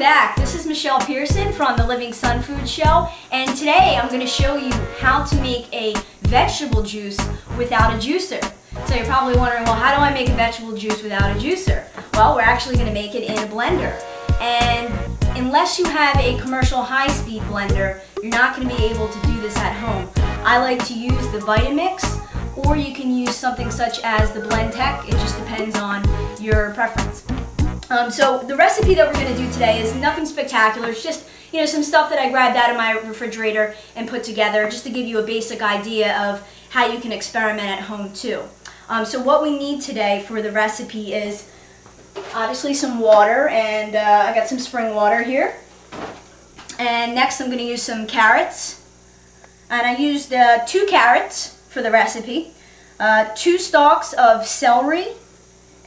back. This is Michelle Pearson from the Living Sun Food Show, and today I'm going to show you how to make a vegetable juice without a juicer. So you're probably wondering, well, how do I make a vegetable juice without a juicer? Well, we're actually going to make it in a blender. And unless you have a commercial high-speed blender, you're not going to be able to do this at home. I like to use the Vitamix, or you can use something such as the Blendtec. It just depends on your preference. So the recipe that we're going to do today is nothing spectacular. It's just, some stuff that I grabbed out of my refrigerator and put together just to give you a basic idea of how you can experiment at home too. So what we need today for the recipe is obviously some water, and I got some spring water here. And next I'm going to use some carrots. And I used 2 carrots for the recipe, 2 stalks of celery,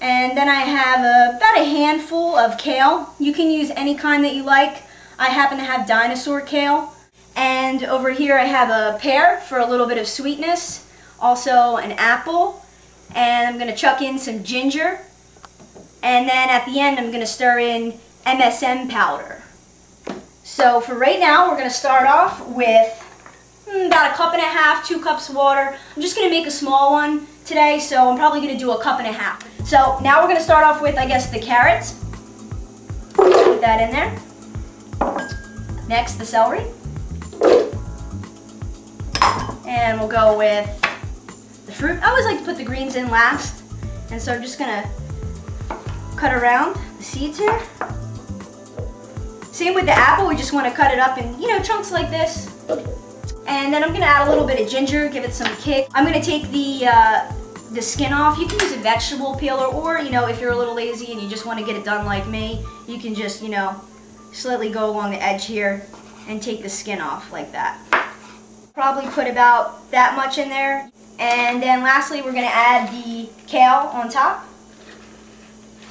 and then I have about a handful of kale. You can use any kind that you like. I happen to have dinosaur kale. And over here I have a pear for a little bit of sweetness, also an apple, and I'm going to chuck in some ginger. And then at the end I'm going to stir in MSM powder. So for right now we're going to start off with about 1.5 cups, 2 cups of water. I'm just going to make a small one today, so I'm probably going to do 1.5 cups. So now we're going to start off with, I guess, the carrots. Put that in there. Next, the celery. And we'll go with the fruit. I always like to put the greens in last, and so I'm just going to cut around the seeds here. Same with the apple, we just want to cut it up in, chunks like this. And then I'm going to add a little bit of ginger, give it some kick. I'm going to take the skin off. You can use a vegetable peeler, or, if you're a little lazy and you just want to get it done like me, you can just, slightly go along the edge here and take the skin off like that. Probably put about that much in there. And then lastly, we're going to add the kale on top.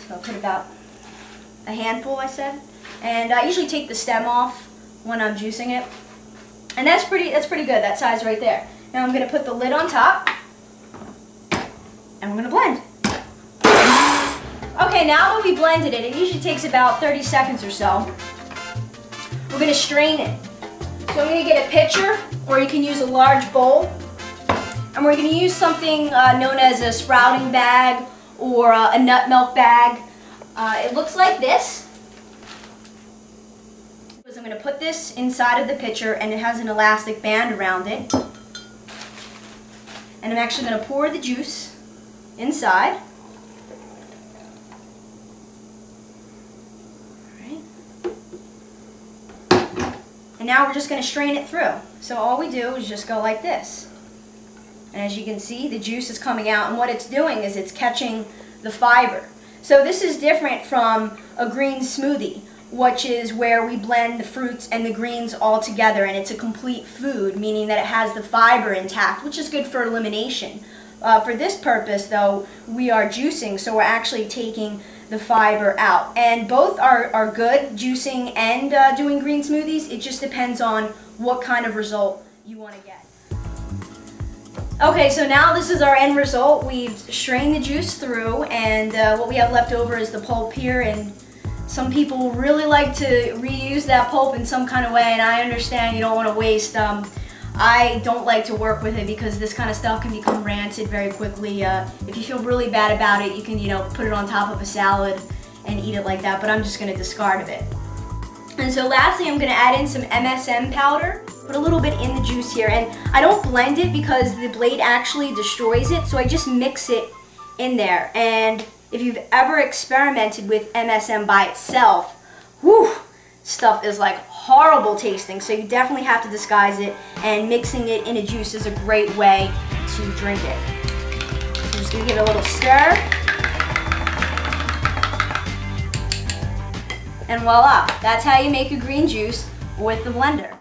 So I'll put about a handful, I said. And I usually take the stem off when I'm juicing it. And that's pretty good, that size right there. Now I'm going to put the lid on top, and we're going to blend. Okay, now that we blended it usually takes about 30 seconds or so. We're going to strain it. So I'm going to get a pitcher, or you can use a large bowl. And we're going to use something known as a sprouting bag or a nut milk bag. It looks like this. I'm going to put this inside of the pitcher, and it has an elastic band around it. And I'm actually going to pour the juice inside. Alright. And now we're just going to strain it through. So all we do is just go like this. And as you can see, the juice is coming out, and what it's doing is it's catching the fiber. So this is different from a green smoothie, which is where we blend the fruits and the greens all together, and it's a complete food, meaning that it has the fiber intact, which is good for elimination. For this purpose, though, we are juicing, so we're actually taking the fiber out. And both are good, juicing and doing green smoothies. It just depends on what kind of result you want to get. Okay, so now this is our end result. We've strained the juice through, and what we have left over is the pulp here, and some people really like to reuse that pulp in some kind of way, and I understand you don't want to waste. I don't like to work with it because this kind of stuff can become rancid very quickly. If you feel really bad about it, you can, put it on top of a salad and eat it like that, but I'm just going to discard of it. And so lastly, I'm going to add in some MSM powder. Put a little bit in the juice here, and I don't blend it because the blade actually destroys it, so I just mix it in there. And if you've ever experimented with MSM by itself, whew, stuff is like horrible tasting, so you definitely have to disguise it, and mixing it in a juice is a great way to drink it. So I'm just going to give it a little stir, and voila, that's how you make a green juice with the blender.